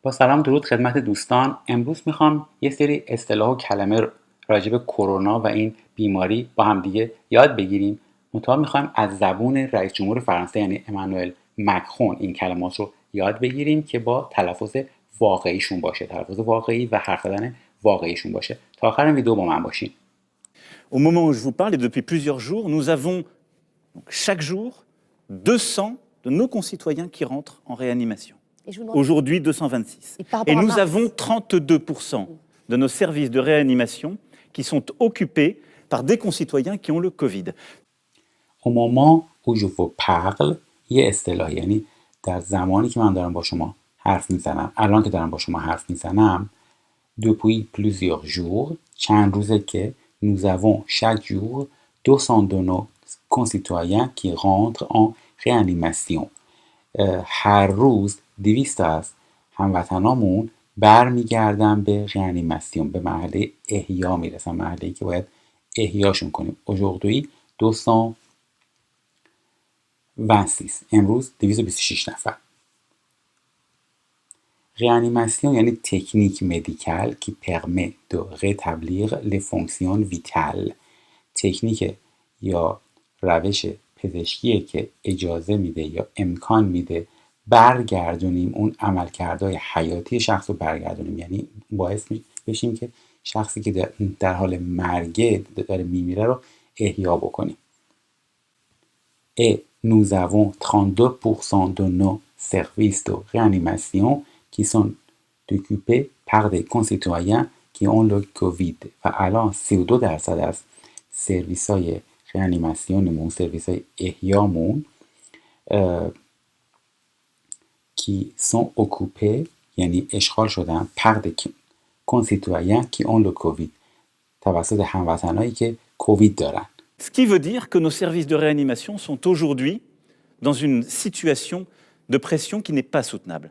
با سلام درود خدمت دوستان. امروز میخوام یه سری اصطلاح و کلمه راجع به کرونا و این بیماری با هم دیگه یاد بگیریم. منتها میخوایم از زبون رئیس جمهور فرانسه یعنی امانوئل مکرون این کلمات رو یاد بگیریم که با تلفظ واقعیشون باشه، تلفظ واقعی و حرف زدن واقعیشون باشه. تا آخر این ویدیو با من باشین. Au moment où je vous parle, et depuis plusieurs jours, nous avons chaque jour 200 de nos concitoyens qui rentrent en réanimation. Aujourd'hui, 226. Et nous avons 32% de nos services de réanimation qui sont occupés par des concitoyens qui ont le Covid. Au moment où je vous parle یه اصطلاح، یعنی در زمانی که من دارم با شما حرف میزنم، الان که دارم با شما حرف میزنم، depuis plusieurs jours چند روزه که nous avons chaque jour 200 de nos concitoyens qui rentrent en réanimation. هر روز 200 از هموطنامون برمیگردن به réanimation، به مرحله احیا میرسن، مرحله‌ای که باید احیاشون کنیم. aujourd'hui 226، امروز 226 نفر. Réanimation یعنی تکنیک médicale qui permet de rétablir les fonctions vitales. تکنیک یا روش پزشکیه که اجازه میده یا امکان میده برگردونیم اون عملکردهای حیاتی شخص رو برگردونیم، یعنی باعث بشیم که شخصی که در حال مرگه داره میمیره رو احیا بکنیم. Et nous avons 32% de nos services de réanimation qui sont occupés par des concitoyens qui ont le COVID. و الان 32% از سرویس های réanimationمون، سرویس های احیامون qui sont occupés یعنی اشغال شدن par des concitoyens qui ont le COVID، توسط هموطنایی که کووید دارن. Ce qui veut dire que nos services de réanimation sont aujourd'hui dans une situation de pression qui n'est pas soutenable.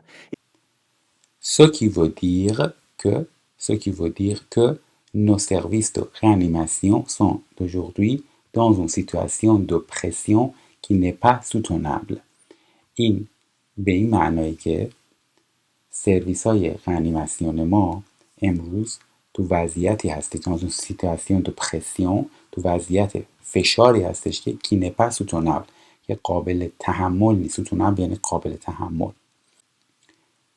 Ce qui veut dire que nos services de réanimation sont aujourd'hui dans une situation de pression qui n'est pas soutenable. این به این معنایی که سرویس های réanimation ما امروز تو وضعیتی هستی، dans une situation de pression، تو وضعیت فشاری هستش که qui n'est pas soutenable، که قابل تحمل نیست. soutenable یعنی قابل تحمل.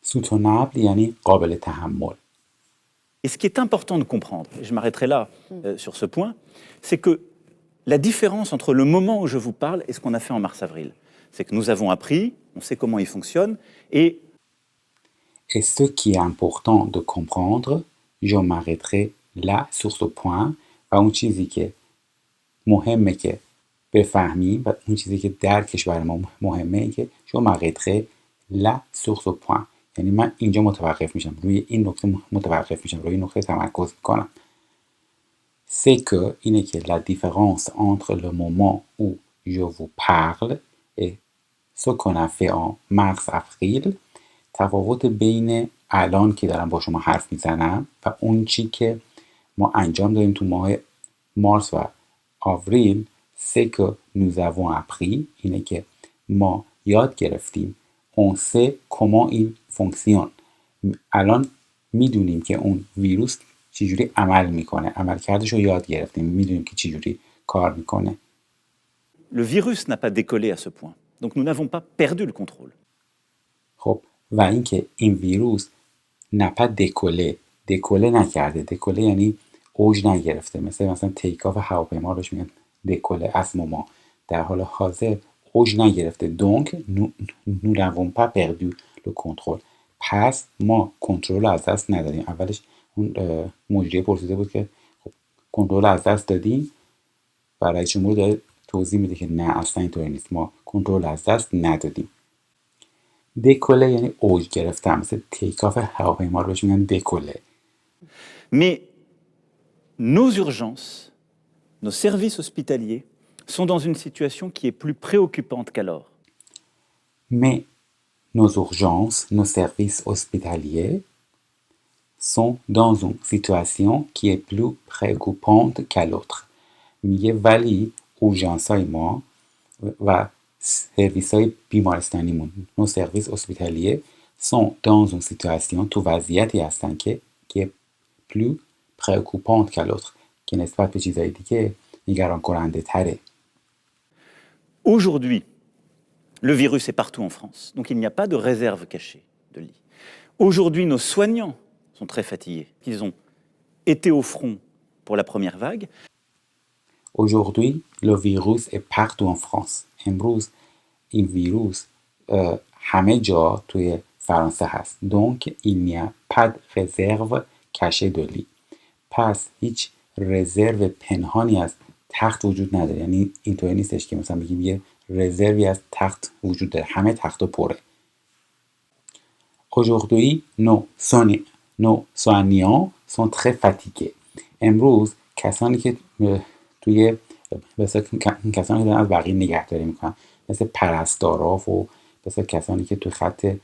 soutenable یعنی قابل تحمل. Et ce qui est important de comprendre, et je m'arrêterai là sur ce point, c'est que la différence entre le moment où je vous parle et ce qu'on a fait en mars-avril, c'est que nous avons appris, on sait comment il fonctionne, et ce qui est important de comprendre, je m'arrêterai là sur ce point، و اون چیزی که مهمه که بفهمیم و اون چیزی که درکش برای ما مهمه این که je m'arrêterai là sur ce point، یعنی من اینجا متوقف میشم، روی این نکته متوقف میشم، روی این نکته تمرکز میکنم. c'est que اینه که la différence entre le moment où je vous parle et ce qu'on a fait en mars-avril، تفاوت بین الان که دارم با شما حرف میزنم و اون چی که ما انجام دادیم تو ماه مارس و آوریل، c'est que nous avons appris اینه که ما یاد گرفتیم on sait comment il fonctionne، الان میدونیم که اون ویروس چجوری عمل میکنه، عملکردش رو یاد گرفتیم، میدونیم که چجوری کار میکنه. le virus n'a pas décollé à ce point, donc nous n'avons pas perdu le contrôle. خب و اینکه این ویروس نپا دکوله نکرده، دکوله یعنی اوج نگرفته، مثلا تیک آف هواپیما روش میگن دکوله، از ما در حال حاضر اوج نگرفته. donc nous n'avons pas perdu le contrôle، پس ما کنترل از دست ندادیم. اولش اون مجری پرسیده بود که خب کنترل از دست دادیم، برای جمهور داره توضیح میده که نه اصلا اینطوری نیست، ما کنترل از دست ندادیم. دکوله یعنی اوج گرفتن، مثل تیک آف هواپیما رو بهش میگن دکوله. Mais nos urgences, nos services hospitaliers sont dans une situation qui est plus préoccupante qu'alors. Mais nos urgences, nos services hospitaliers sont dans une situation qui est plus préoccupante qu'à l'autre. میگه ولی اورژانس های ما و سرویس های بیمارستانیمون، nos services hospitaliers sont dans une situation تو وضعیتی هستن که plus préoccupante qu'à l'autre که نسبت به چیزهای دیگه نگران کننده تره. Aujourd'hui, le virus est partout en France, donc il n'y a pas de réserve cachée de lits. Aujourd'hui, nos soignants sont très fatigués. Ils ont été au front pour la première vague. Aujourd'hui, le virus est partout en France. امروز این ویروس همه جا توی فرانسه هست. Donc, il n'y a pas de réserve cachée de lit. پس هیچ رزرو پنهانی از تخت وجود نداره. یعنی اینطوری نیستش که مثلا بگیم یه رزروی از تخت وجود داره. همه تخت‌ها پره. Aujourd'hui, nos soignants sont très fatigués. امروز کسانی که توی کسانی که دارن از بقیه نگهداری میکنن مثل پرستارا و مثل کسانی که توی خط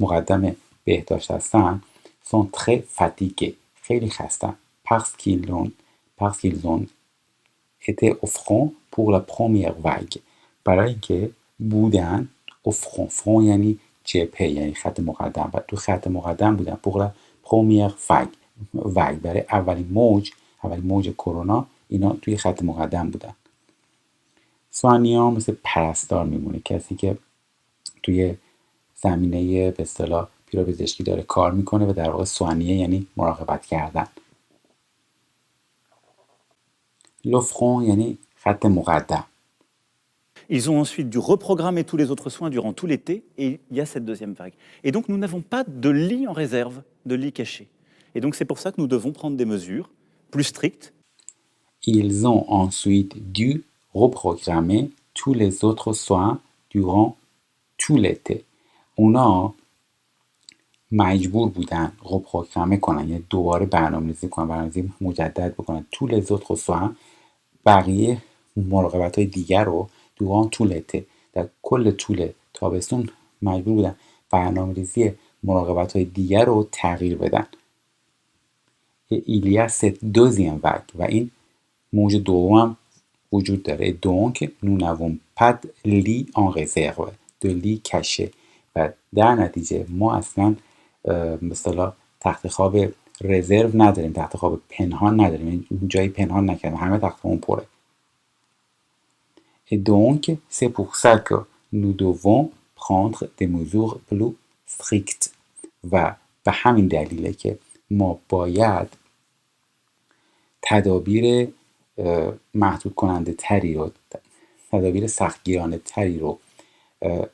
مقدم بهداشت هستن sont très fatigués. خیلی خستن. Parce qu'ils ont été au front pour la première vague. برای اینکه بودن au front یعنی جبهه یعنی خط مقدم و تو خط مقدم بودن pour la première vague برای اولین موج کرونا اینا توی خط مقدم بودن. سوانیا مثل پرستار میمونه، کسی که توی زمینه به اصطلاح پیرابزشکی داره کار میکنه و در واقع سوانیه یعنی مراقبت کردن. لوفرون یعنی خط مقدم. Ils ont ensuite dû reprogrammer tous les autres soins durant tout l'été et il y a cette deuxième vague. Et donc nous n'avons pas de lit en réserve, de lit caché. Et donc c'est pour ça que nous devons prendre des mesures plus strictes. Ils ont ensuite dû reprogrammer tous les autres soins durant tout l'été. اونا مجبور بودن reprogrammer کنن، یعنی دوباره برنامه‌ریزی کنن، برنامه‌ریزی مجدد بکنن tous les autres soins، بقیه مراقبت‌های دیگر رو durant tout l'été، در کل طول تابستون مجبور بودن برنامه‌ریزی مراقبت‌های دیگر رو تغییر بدن. Il y a cette deuxième vague و این موج دوم وجود داره. Donc nous n'avons pas de lit en réserve, de lit caché. و در نتیجه ما اصلا مثلا تخت خواب رزرو نداریم، تخت خواب پنهان نداریم، جایی پنهان نکردیم، همه تخت خوابمون پره. Et donc c'est pour ça que nous devons prendre des mesures plus strictes. و به همین دلیله که ما باید تدابیر محدود کننده تری رو، تدابیر سختگیرانه تری رو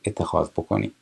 اتخاذ بکنیم.